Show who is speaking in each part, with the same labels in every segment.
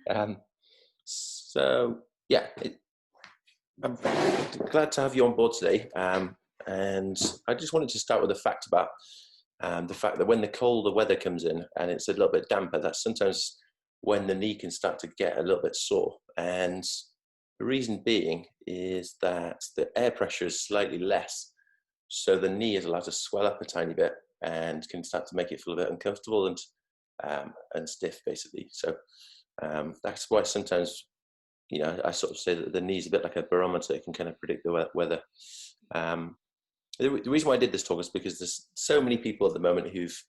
Speaker 1: um, so yeah, I'm glad to have you on board today. And I just wanted to start with a fact about the fact that when the colder weather comes in and it's a little bit damper, that's sometimes when the knee can start to get a little bit sore. And the reason being is that the air pressure is slightly less. So the knee is allowed to swell up a tiny bit and can start to make it feel a bit uncomfortable and stiff, basically. So that's why sometimes, I sort of say that the knee is a bit like a barometer. It can kind of predict the weather. The reason why I did this talk is because there's so many people at the moment who've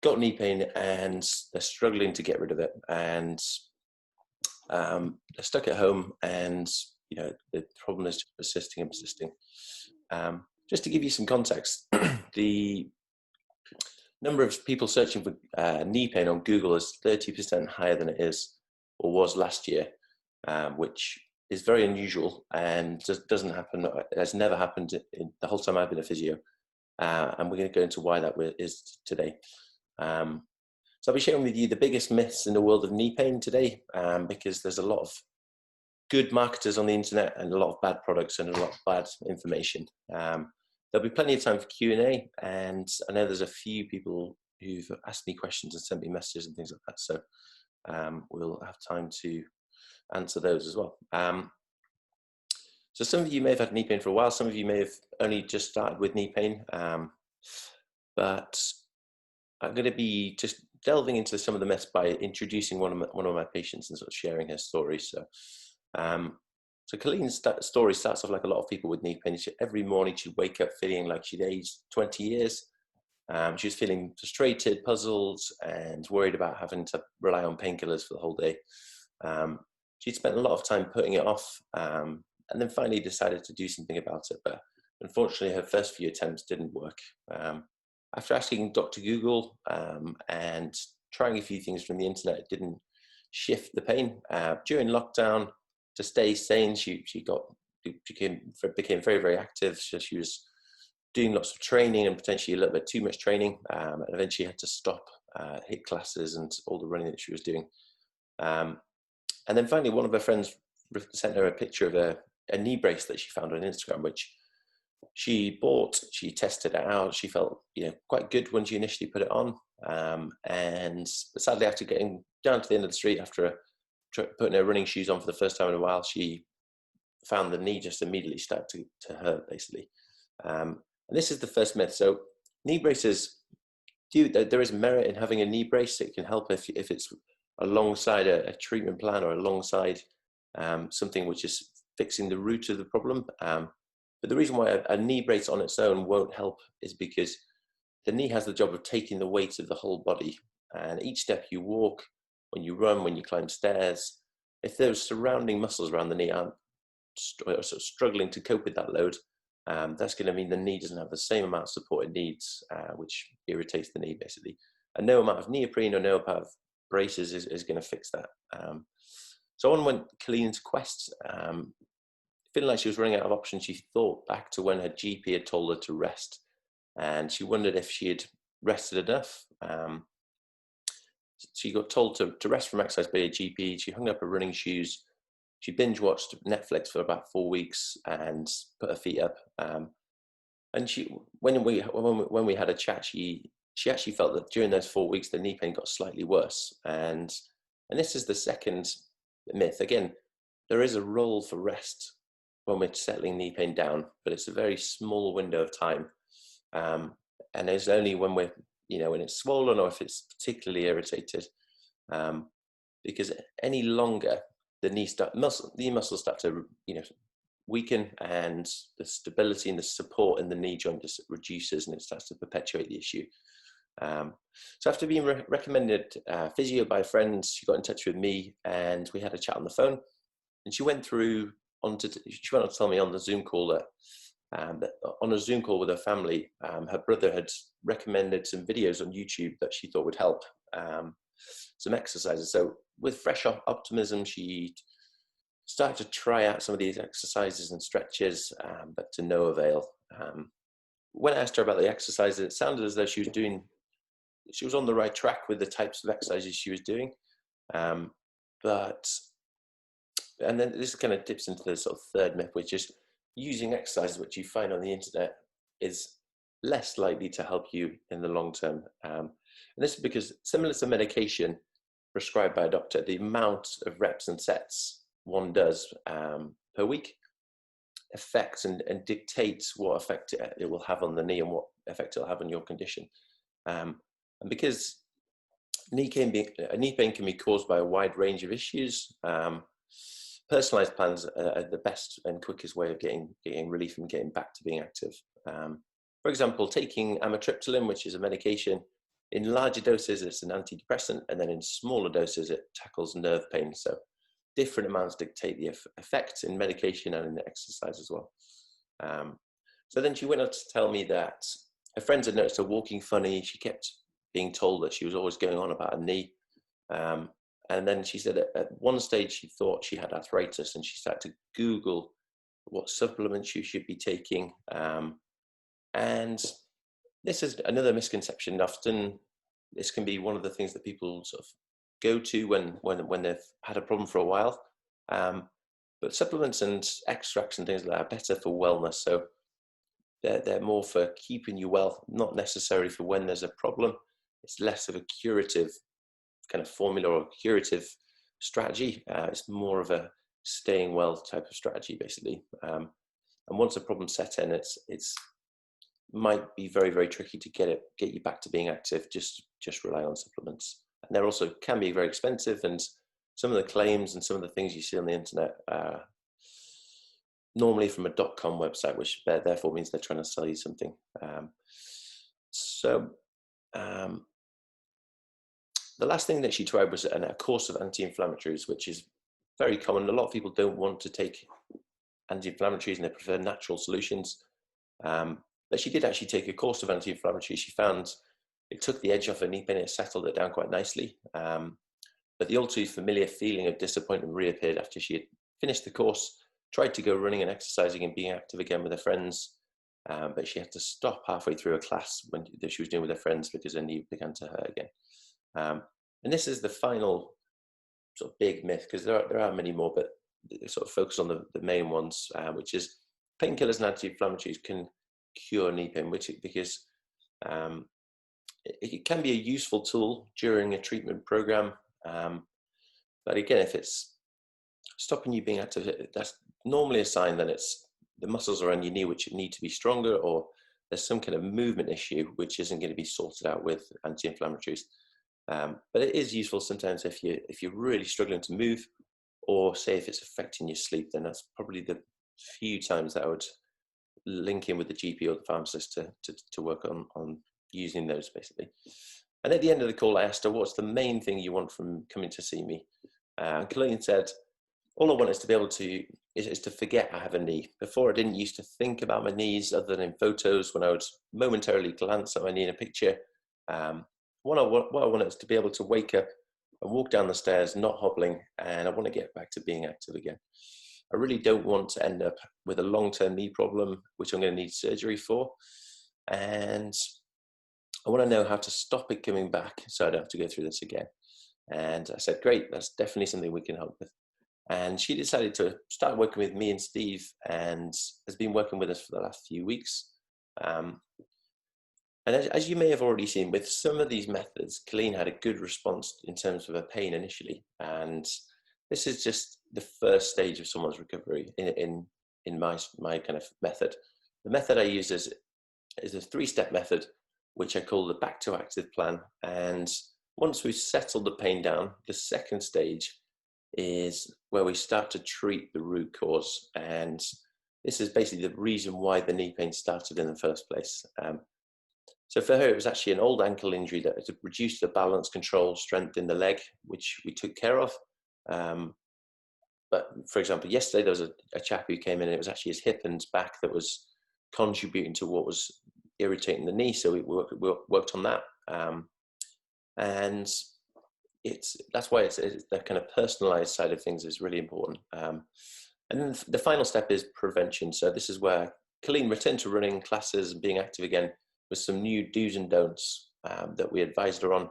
Speaker 1: got knee pain and they're struggling to get rid of it, and they're stuck at home, and the problem is just persisting and persisting. Just to give you some context, the number of people searching for knee pain on Google is 30% higher than it is or was last year, which is very unusual and just doesn't happen. It has never happened in the whole time I've been a physio, and we're going to go into why that is today. So I'll be sharing with you the biggest myths in the world of knee pain today, because there's a lot of good marketers on the internet and a lot of bad products and a lot of bad information. There'll be plenty of time for Q&A, and I know there's a few people who've asked me questions and sent me messages and things like that, so we'll have time to answer those as well. So some of you may have had knee pain for a while, some of you may have only just started with knee pain, but I'm going to be just delving into some of the myths by introducing one of my patients and sort of sharing her story. So Colleen's story starts off like a lot of people with knee pain. Every morning she'd wake up feeling like she'd aged 20 years. She was feeling frustrated, puzzled, and worried about having to rely on painkillers for the whole day. She'd spent a lot of time putting it off, and then finally decided to do something about it. But unfortunately, her first few attempts didn't work. After asking Dr. Google and trying a few things from the internet, it didn't shift the pain. During lockdown, to stay sane, she became very, very active. So she was doing lots of training and potentially a little bit too much training, and eventually had to stop HIIT classes and all the running that she was doing. And then finally, one of her friends sent her a picture of a knee brace that she found on Instagram, which she bought. She tested it out. She felt quite good when she initially put it on, and sadly, after getting down to the end of the street, after putting her running shoes on for the first time in a while, she found the knee just immediately started to hurt, basically. And this is the first myth. So knee braces, there is merit in having a knee brace. It can help if it's alongside a treatment plan or alongside something which is fixing the root of the problem. But the reason why a knee brace on its own won't help is because the knee has the job of taking the weight of the whole body. And each step you walk, when you run, when you climb stairs, if those surrounding muscles around the knee aren't sort of struggling to cope with that load, that's going to mean the knee doesn't have the same amount of support it needs, which irritates the knee, basically. And no amount of neoprene or no amount of braces is going to fix that. So on went Colleen's quest. Feeling like she was running out of options, she thought back to when her GP had told her to rest, and she wondered if she had rested enough. She got told to rest from exercise by her GP. She hung up her running shoes. She binge watched Netflix for about 4 weeks and put her feet up. And when we had a chat, she actually felt that during those 4 weeks the knee pain got slightly worse. And this is the second myth. Again, there is a role for rest when we're settling knee pain down, but it's a very small window of time. And it's only when we're, when it's swollen or if it's particularly irritated, because any longer the knee muscles start to, weaken, and the stability and the support in the knee joint just reduces, and it starts to perpetuate the issue. So after being recommended physio by friends, she got in touch with me and we had a chat on the phone, and she went on to tell me on the Zoom call that on a Zoom call with her family, her brother had recommended some videos on YouTube that she thought would help, some exercises. So with fresh optimism, she started to try out some of these exercises and stretches, but to no avail. When I asked her about the exercises, it sounded as though she was on the right track with the types of exercises she was doing, Um, but and then this kind of dips into the sort of third myth, which is using exercise, which you find on the internet, is less likely to help you in the long term. And this is because, similar to medication prescribed by a doctor, the amount of reps and sets one does per week affects and dictates what effect it will have on the knee and what effect it will have on your condition. And because knee pain can be caused by a wide range of issues, personalized plans are the best and quickest way of getting relief and getting back to being active. For example, taking amitriptyline, which is a medication, in larger doses it's an antidepressant, and then in smaller doses it tackles nerve pain. So different amounts dictate the effect in medication and in exercise as well. So then she went on to tell me that her friends had noticed her walking funny. She kept being told that she was always going on about her knee. And then she said at one stage she thought she had arthritis, and she started to Google what supplements she should be taking. And this is another misconception. Often this can be one of the things that people sort of go to when they've had a problem for a while. But supplements and extracts and things like that are better for wellness. So they're more for keeping you well, not necessarily for when there's a problem. It's less of a curative kind of formula or curative strategy. It's more of a staying well type of strategy, basically. And once a problem set in, it's might be very, very tricky to get you back to being active. Just rely on supplements, and they're also can be very expensive. And some of the claims and some of the things you see on the internet are normally from a .com website, which therefore means they're trying to sell you something. The last thing that she tried was a course of anti-inflammatories, which is very common. A lot of people don't want to take anti-inflammatories and they prefer natural solutions. But she did actually take a course of anti-inflammatories. She found it took the edge off her knee pain, it settled it down quite nicely. But the all too familiar feeling of disappointment reappeared after she had finished the course, tried to go running and exercising and being active again with her friends. But she had to stop halfway through a class that she was doing with her friends because her knee began to hurt again. And this is the final sort of big myth, because there are many more, but sort of focus on the main ones, which is painkillers and anti-inflammatories can cure knee pain, because it can be a useful tool during a treatment program. But again, if it's stopping you being active, that's normally a sign that it's the muscles around your knee which need to be stronger, or there's some kind of movement issue which isn't going to be sorted out with anti-inflammatories. But it is useful sometimes if you're really struggling to move, or say if it's affecting your sleep, then that's probably the few times that I would link in with the GP or the pharmacist to work on using those, basically. And at the end of the call, I asked her, what's the main thing you want from coming to see me? And Colleen said, all I want is to be able to is to forget I have a knee. Before, I didn't used to think about my knees other than in photos when I would momentarily glance at my knee in a picture. What I want is to be able to wake up and walk down the stairs, not hobbling, and I want to get back to being active again. I really don't want to end up with a long-term knee problem, which I'm going to need surgery for. And I want to know how to stop it coming back so I don't have to go through this again. And I said, great, that's definitely something we can help with. And she decided to start working with me and Steve, and has been working with us for the last few weeks. And as you may have already seen, with some of these methods, Colleen had a good response in terms of her pain initially. And this is just the first stage of someone's recovery in my kind of method. The method I use is a 3-step method, which I call the back to active plan. And once we've settled the pain down, the second stage is where we start to treat the root cause. And this is basically the reason why the knee pain started in the first place. So for her, it was actually an old ankle injury that had reduced the balance, control, strength in the leg, which we took care of. But for example, yesterday there was a chap who came in, and it was actually his hip and back that was contributing to what was irritating the knee. So we worked on that. And that's why it's the kind of personalized side of things is really important. And then the final step is prevention. So this is where Colleen returned to running classes and being active again, with some new do's and don'ts that we advised her on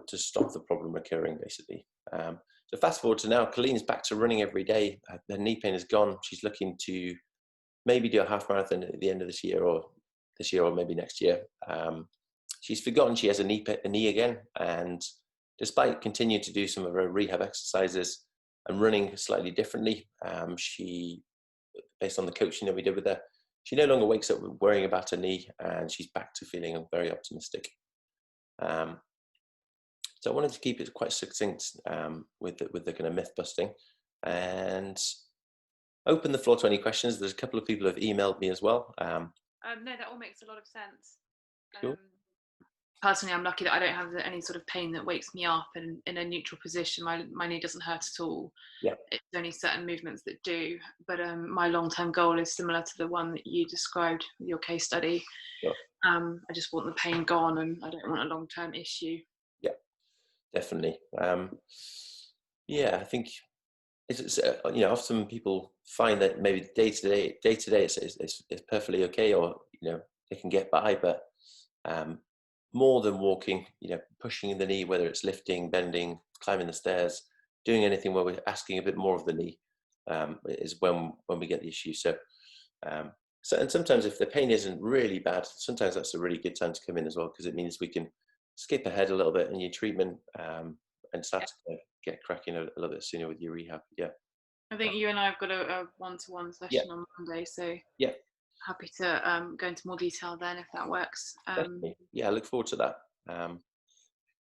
Speaker 1: to stop the problem recurring, basically. So fast forward to now, Colleen's back to running every day. Her knee pain is gone. She's looking to maybe do a half marathon at the end of this year or maybe next year. She's forgotten she has a knee again, and despite continuing to do some of her rehab exercises and running slightly differently, she, based on the coaching that we did with her, she no longer wakes up worrying about her knee, and she's back to feeling very optimistic. So I wanted to keep it quite succinct with the kind of myth busting, and open the floor to any questions. There's a couple of people who have emailed me as well.
Speaker 2: No, that all makes a lot of sense.
Speaker 1: Cool.
Speaker 2: Personally, I'm lucky that I don't have any sort of pain that wakes me up in a neutral position. My knee doesn't hurt at all.
Speaker 1: Yeah.
Speaker 2: It's only certain movements that do. But my long-term goal is similar to the one that you described with your case study.
Speaker 1: Sure.
Speaker 2: I just want the pain gone, and I don't want a long-term issue.
Speaker 1: Yeah, definitely. Yeah, I think it's often people find that maybe day to day it's perfectly okay, or they can get by, but more than walking, pushing the knee, whether it's lifting, bending, climbing the stairs, doing anything where we're asking a bit more of the knee, is when we get the issue. So and sometimes if the pain isn't really bad, sometimes that's a really good time to come in as well, because it means we can skip ahead a little bit in your treatment and start to get cracking a little bit sooner with your rehab. Yeah.
Speaker 2: I think you and I have got a one-to-one session on Monday, so
Speaker 1: yeah,
Speaker 2: happy to go into more detail then if that works.
Speaker 1: Yeah, I look forward to that.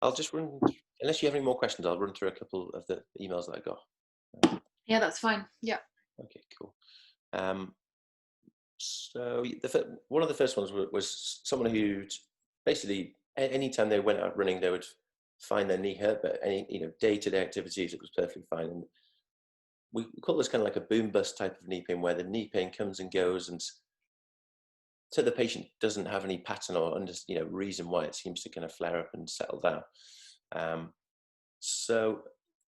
Speaker 1: I'll just run, unless you have any more questions, I'll run through a couple of the emails that I got.
Speaker 2: Yeah, that's fine. Yeah.
Speaker 1: Okay, cool. So one of the first ones was someone who basically anytime they went out running, they would find their knee hurt, but any day-to-day activities, it was perfectly fine. And we call this kind of like a boom bust type of knee pain, where the knee pain comes and goes, and so the patient doesn't have any pattern or reason why it seems to kind of flare up and settle down. So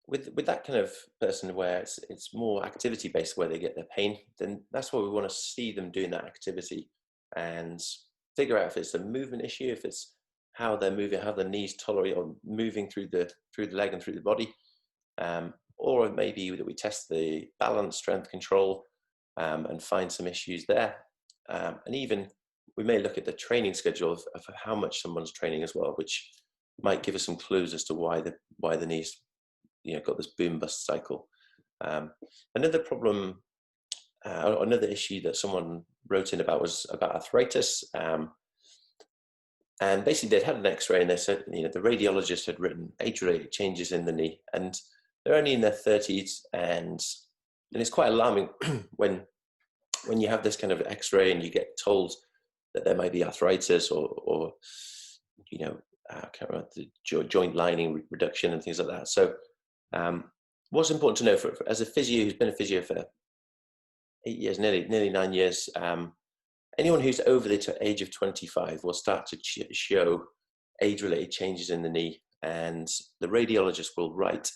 Speaker 1: with that kind of person where it's more activity based, where they get their pain, then that's why we want to see them doing that activity and figure out if it's a movement issue, if it's how they're moving, how the knees tolerate or moving through the leg and through the body, or maybe that we test the balance, strength, control, and find some issues there. And even we may look at the training schedule of how much someone's training as well, which might give us some clues as to why the knees got this boom bust cycle. Another problem, another issue that someone wrote in about was about arthritis. And basically they'd had an x-ray, and they said the radiologist had written age-related changes in the knee, and they're only in their 30s, and it's quite alarming when you have this kind of x-ray and you get told that there might be arthritis or I can't remember, the joint lining reduction and things like that. So what's important to know as a physio who's been a physio for 8 years, nearly 9 years, anyone who's over the age of 25 will start to show age-related changes in the knee, and the radiologist will write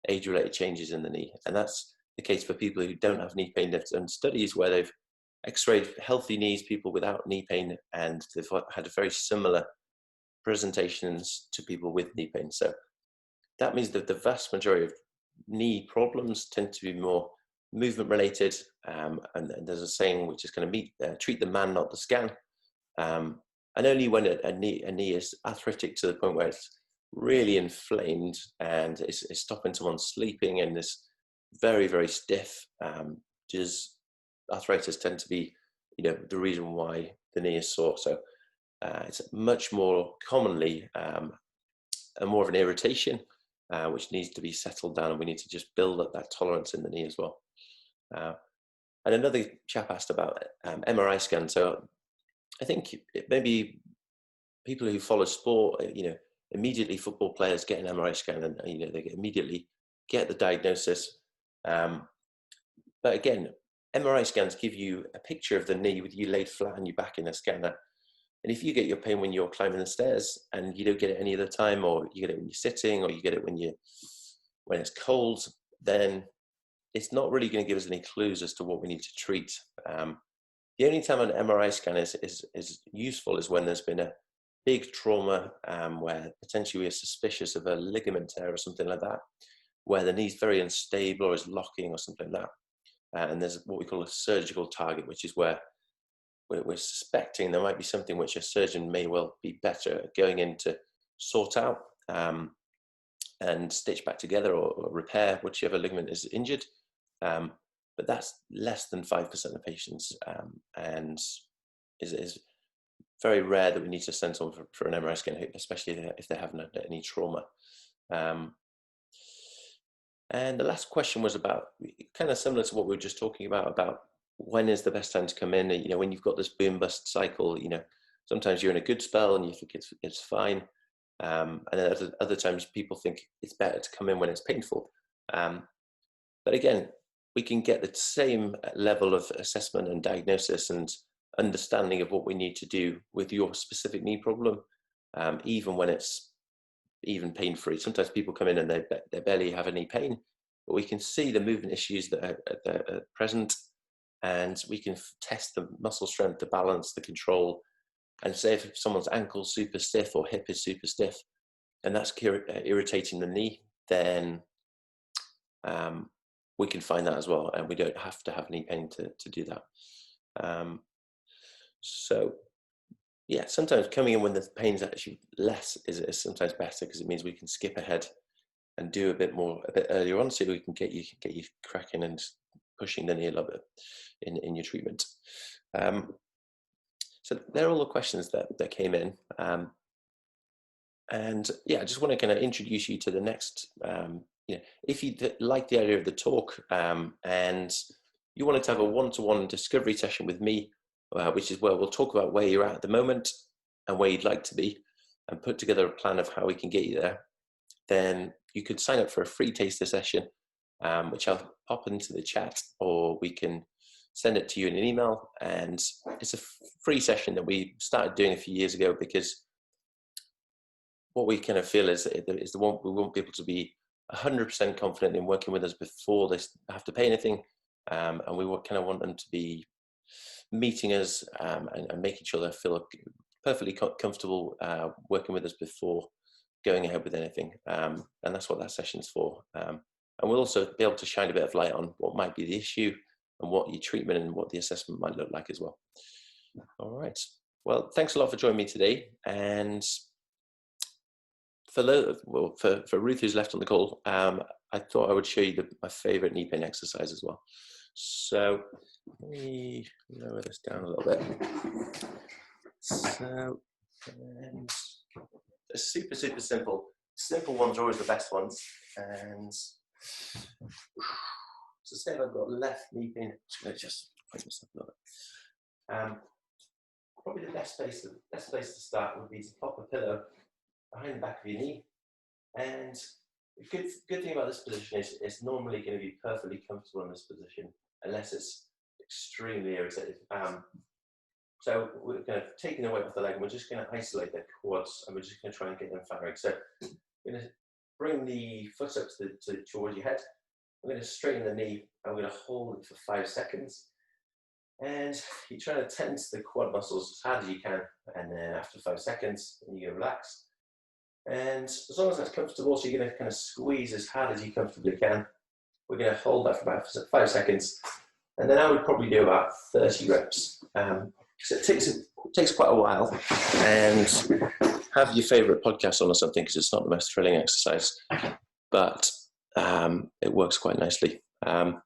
Speaker 1: age-related changes in the knee. And that's the case for people who don't have knee pain. They've done studies where they've x-rayed healthy knees, people without knee pain, and they've had very similar presentations to people with knee pain. So that means that the vast majority of knee problems tend to be more movement related, and there's a saying which is kind of treat the man, not the scan. And only when a knee is arthritic to the point where it's really inflamed and it's stopping someone sleeping and is very, very stiff, does arthritis tend to be the reason why the knee is sore. So it's much more commonly more of an irritation, which needs to be settled down, and we need to just build up that tolerance in the knee as well. And another chap asked about MRI scan. So I think maybe people who follow sport, immediately football players get an MRI scan, and they immediately get the diagnosis. But again, MRI scans give you a picture of the knee with you laid flat on your back in a scanner. And if you get your pain when you're climbing the stairs and you don't get it any other time, or you get it when you're sitting, or you get it when it's cold, then it's not really going to give us any clues as to what we need to treat. The only time an MRI scan is useful is when there's been a big trauma where potentially we're suspicious of a ligament tear or something like that. where the knee's very unstable or is locking or something like that. And there's what we call a surgical target, which is where we're suspecting there might be something which a surgeon may well be better at going in to sort out and stitch back together or repair whichever ligament is injured. But that's less than 5% of patients, and is very rare that we need to send someone for an MRI scan, especially if they haven't had any trauma. And the last question was about, kind of similar to what we were just talking about when is the best time to come in. You know, when you've got this boom bust cycle, you know, sometimes you're in a good spell and you think it's fine. And then other times people think it's better to come in when it's painful. But again, we can get the same level of assessment and diagnosis and understanding of what we need to do with your specific knee problem, even when it's even pain-free. Sometimes people come in and they barely have any pain, but we can see the movement issues that are present, and we can test the muscle strength, the balance, the control, and say if someone's ankle's super stiff or hip is super stiff, and that's irritating the knee, then we can find that as well, and we don't have to have knee pain to do that. So yeah, sometimes coming in when the pain's actually less is sometimes better, because it means we can skip ahead and do a bit earlier on, so we can get you cracking and pushing the knee a little bit in your treatment. So they're all the questions that came in. And yeah, I just want to kind of introduce you to the next, you know, if you like the idea of the talk and you wanted to have a one-to-one discovery session with me, which is where we'll talk about where you're at the moment and where you'd like to be and put together a plan of how we can get you there, then you could sign up for a free taster session, which I'll pop into the chat, or we can send it to you in an email. And it's a free session that we started doing a few years ago, because what we kind of feel is we want people to be 100% confident in working with us before they have to pay anything. And we kind of want them to be meeting us and making sure they feel perfectly comfortable working with us before going ahead with anything. And that's what that session's for. And we'll also be able to shine a bit of light on what might be the issue and what your treatment and what the assessment might look like as well. All right. Well, thanks a lot for joining me today. And for Ruth, who's left on the call, I thought I would show you my favorite knee pain exercise as well. So let me lower this down a little bit. So, and it's super simple. Simple ones are always the best ones. And so say if I've got left knee pain, I'm just going to point myself a little bit. Probably the best place to start would be to pop a pillow behind the back of your knee. And the good thing about this position is it's normally going to be perfectly comfortable in this position unless it's extremely irritated. So we're going to take the weight off the leg, and we're just going to isolate the quads, and we're just going to try and get them firing. So we're going to bring the foot up towards your head. I'm going to straighten the knee, and we're going to hold it for 5 seconds. And you're trying to tense the quad muscles as hard as you can, and then after 5 seconds, you're going to relax. And as long as that's comfortable, so you're going to kind of squeeze as hard as you comfortably can. We're going to hold that for about 5 seconds, and then I would probably do about 30 reps. So it takes quite a while, and have your favorite podcast on or something, because it's not the most thrilling exercise, but it works quite nicely. All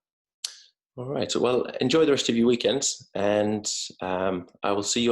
Speaker 1: right, so well, enjoy the rest of your weekend, and I will see you on